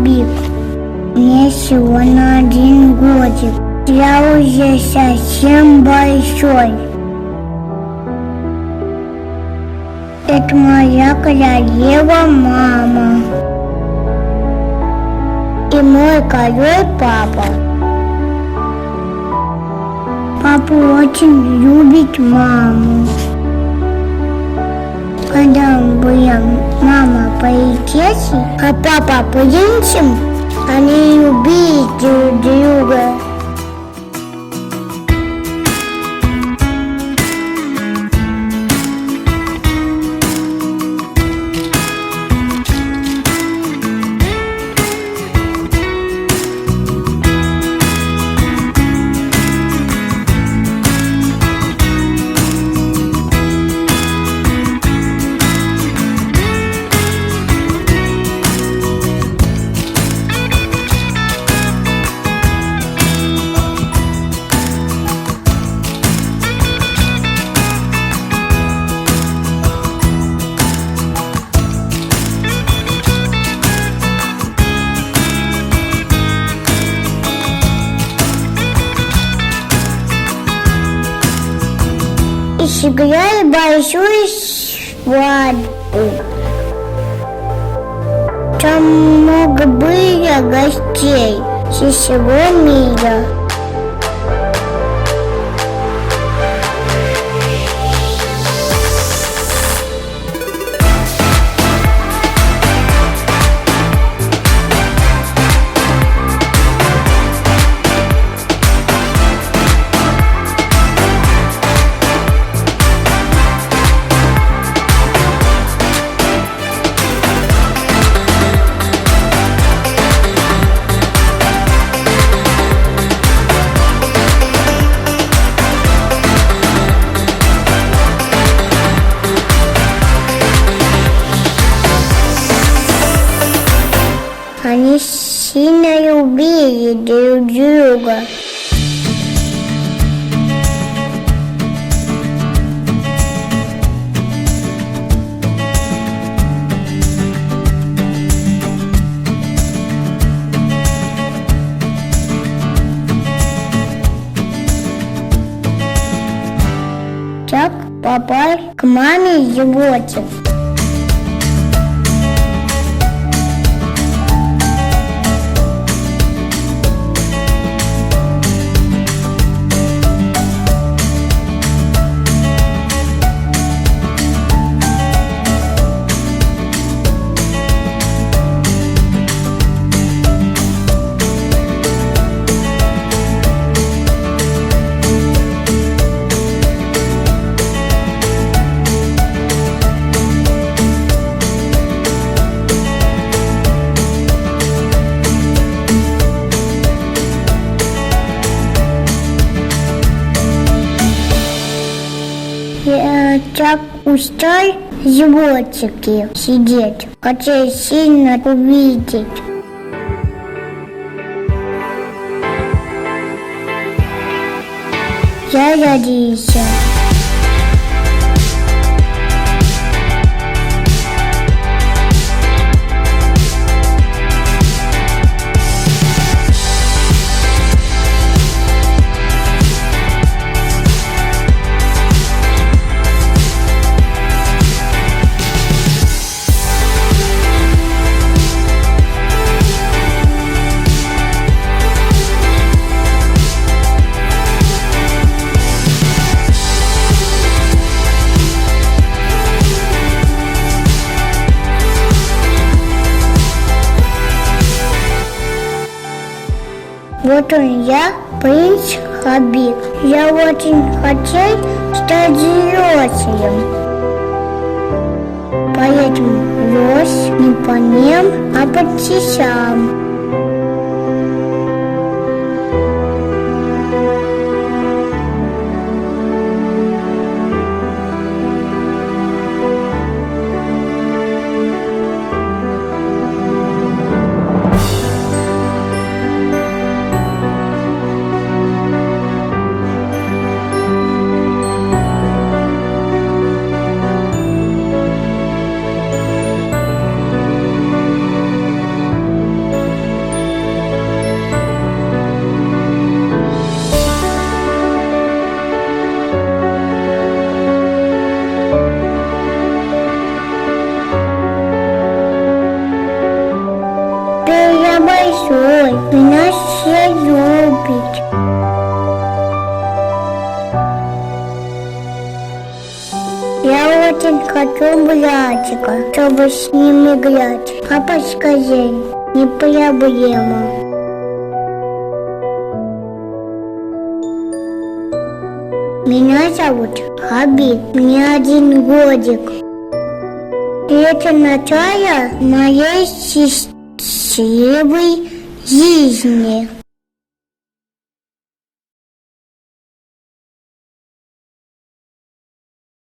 Хабиб. Мне всего на 1 годик. Я уже совсем большой. Это моя королева мама. И мой король папа. Папа очень любит маму. Когда мы будем мама поэтессы, а папа принцем, они любят друг друга. И сыграли большую свадьбу. Там много было гостей со всего мира. Они сильно любили друг друга. Так попал к маме животик. Я так устал в животике сидеть, хотел сильно увидеть. Я родился. Вот он я, принц Хабиб. Я очень хотел стать взрослым. Поэтому рос не по ним, а по часам. очень хочу братика, чтобы с ним играть. Папа, скажи, не проблема. Меня зовут Хабиб, мне 1 годик. И это начало моей счастливой жизни.